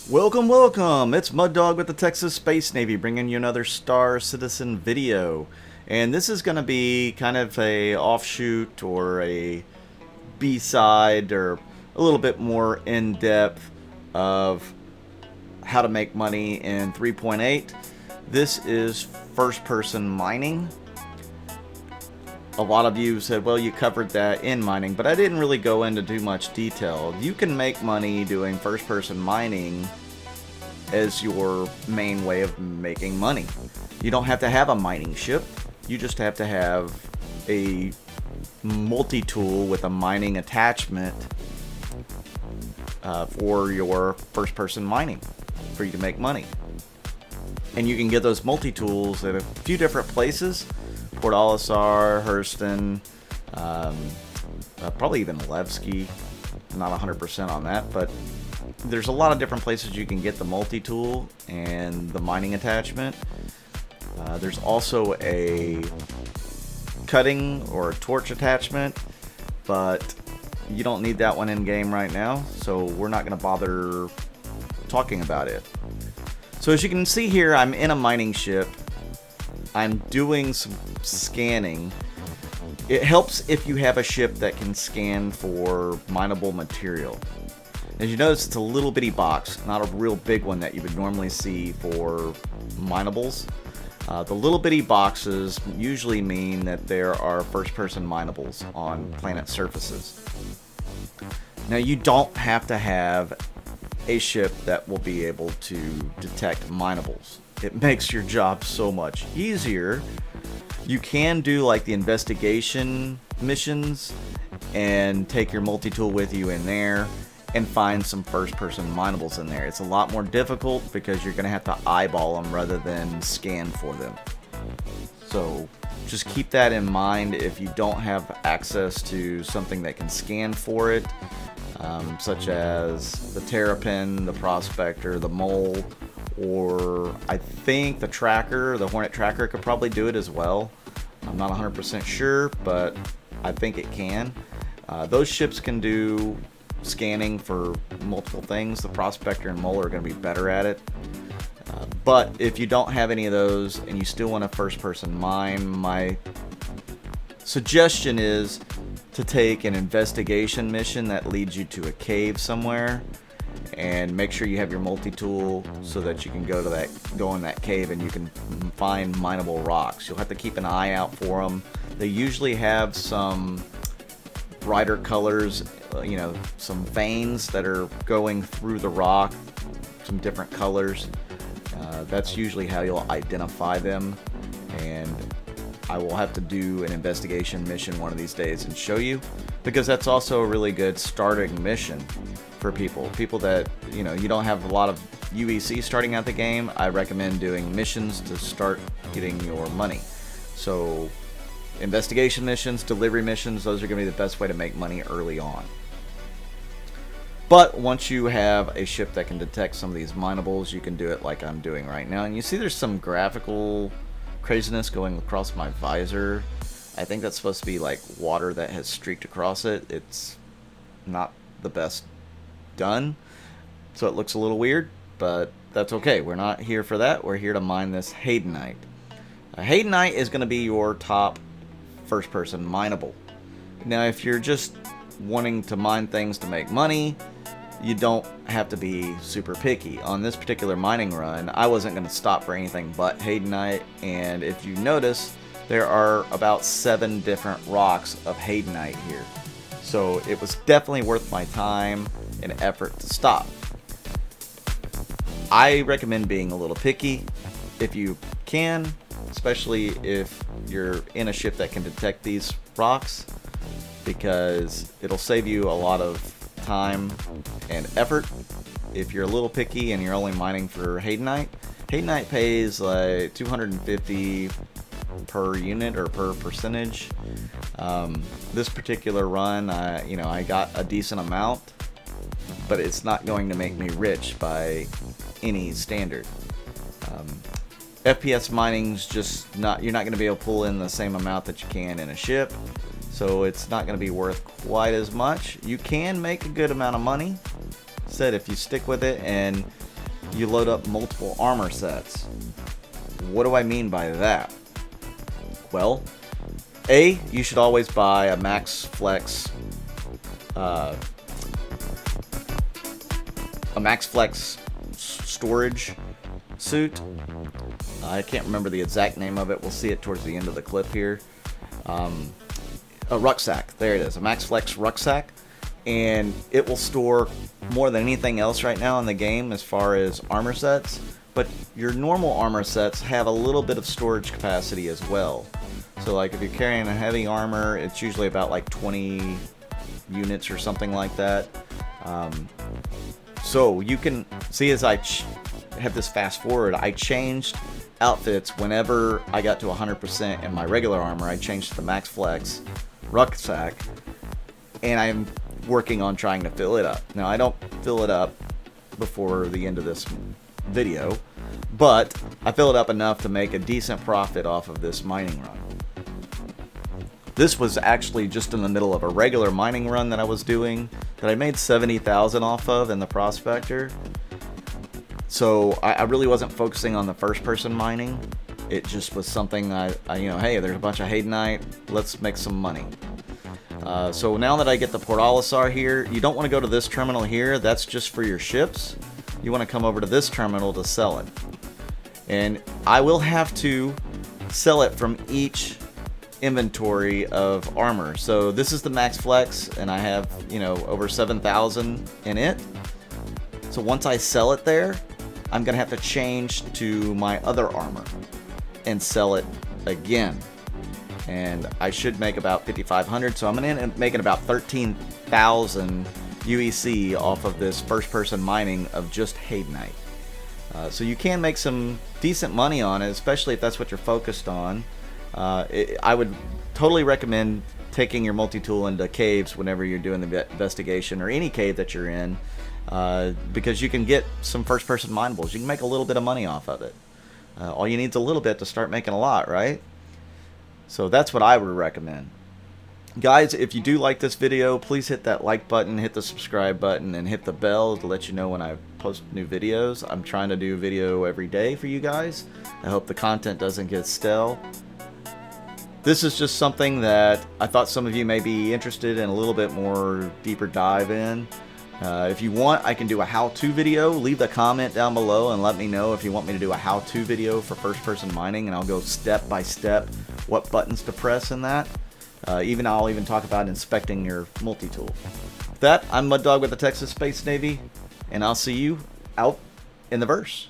Welcome! It's Mud Dog with the Texas Space Navy bringing you another Star Citizen video. And this is going to be kind of a offshoot or a B-side or a little bit more in-depth of how to make money in 3.8. This is first-person mining. A lot of you said, well, you covered that in mining, but I didn't really go into too much detail. You can make money doing first-person mining as your main way of making money. You don't have to have a mining ship. You just have to have a multi-tool with a mining attachment for your first-person mining for you to make money. And you can get those multi-tools at a few different places. Port Olisar, Hurston, probably even Levski. Not 100% on that, but there's a lot of different places you can get the multi-tool and the mining attachment. There's also a cutting or a torch attachment, but you don't need that one in game right now, so we're not going to bother talking about it. So as you can see here, I'm in a mining ship. I'm doing some scanning. It helps if you have a ship that can scan for mineable material. As you notice, it's a little bitty box, not a real big one that you would normally see for minables. The little bitty boxes usually mean that there are first-person minables on planet surfaces. Now, you don't have to have a ship that will be able to detect minables. It makes your job so much easier. You can do like the investigation missions and take your multi-tool with you in there and find some first-person minables in there. It's a lot more difficult because you're going to have to eyeball them rather than scan for them. So just keep that in mind if you don't have access to something that can scan for it, such as the Terrapin, the Prospector, the Mole, or I think the Tracker, the Hornet Tracker could probably do it as well. I'm not 100% sure, but I think it can. Those ships can do scanning for multiple things. The Prospector and Mole are going to be better at it. But if you don't have any of those and you still want a first-person mine, my suggestion is to take an investigation mission that leads you to a cave somewhere and make sure you have your multi-tool so that you can go in that cave and you can find mineable rocks. You'll have to keep an eye out for them. They usually have some brighter colors, some veins that are going through the rock, some different colors. That's usually how you'll identify them, and I will have to do an investigation mission one of these days and show you, because that's also a really good starting mission for people that you don't have a lot of UEC starting out the game. I recommend doing missions to start getting your money. So investigation missions, delivery missions, those are going to be the best way to make money early on. But once you have a ship that can detect some of these minables, you can do it like I'm doing right now. And you see there's some graphical craziness going across my visor. I think that's supposed to be like water that has streaked across it. It's not the best done, so it looks a little weird, but that's okay. We're not here for that. We're here to mine this Haydenite. Haydenite is going to be your top first-person mineable. Now, if you're just wanting to mine things to make money, you don't have to be super picky. On this particular mining run, I wasn't going to stop for anything but Haydenite, and if you notice, there are about 7 different rocks of Haydenite here. So it was definitely worth my time and effort to stop. I recommend being a little picky if you can, especially if you're in a ship that can detect these rocks, because it'll save you a lot of time and effort. If you're a little picky and you're only mining for Haydenite, Haydenite pays like 250 per unit or per percentage. This particular run, I got a decent amount, but it's not going to make me rich by any standard. FPS mining's just not, you're not going to be able to pull in the same amount that you can in a ship, so it's not going to be worth quite as much. You can make a good amount of money, said, if you stick with it, and you load up multiple armor sets. What do I mean by that? Well, you should always buy a max flex storage suit. I can't remember the exact name of it. We'll see it towards the end of the clip here. A rucksack. There it is. A max flex rucksack. And it will store more than anything else right now in the game as far as armor sets. But your normal armor sets have a little bit of storage capacity as well. So like if you're carrying a heavy armor, it's usually about like 20 units or something like that. So you can see, as I have this fast forward, I changed outfits whenever I got to 100% in my regular armor. I changed to the max flex rucksack, and I'm working on trying to fill it up. Now I don't fill it up before the end of this video, but I fill it up enough to make a decent profit off of this mining run. This was actually just in the middle of a regular mining run that I was doing that I made 70,000 off of in the prospector. So I really wasn't focusing on the first person mining. It just was something I hey, there's a bunch of Haydenite, let's make some money. So now that I get the Portalisar here, you don't want to go to this terminal here. That's just for your ships. You want to come over to this terminal to sell it. And I will have to sell it from each inventory of armor. So this is the max flex, and I have, over 7,000 in it. So once I sell it there, I'm gonna have to change to my other armor and sell it again. And I should make about 5,500, so I'm gonna end up making about 13,000 UEC off of this first person mining of just Haydenite. So you can make some decent money on it, especially if that's what you're focused on. I would totally recommend taking your multi-tool into caves whenever you're doing the investigation, or any cave that you're in, because you can get some first-person minables. You can make a little bit of money off of it. All you need is a little bit to start making a lot, right? So that's what I would recommend. Guys, if you do like this video, please hit that like button, hit the subscribe button, and hit the bell to let you know when I post new videos. I'm trying to do video every day for you guys. I hope the content doesn't get stale. This is just something that I thought some of you may be interested in a little bit more deeper dive in. If you want, I can do a how-to video. Leave a comment down below and let me know if you want me to do a how-to video for first-person mining, and I'll go step by step what buttons to press in that. I'll even talk about inspecting your multi-tool. With that, I'm Mud Dog with the Texas Space Navy, and I'll see you out in the verse.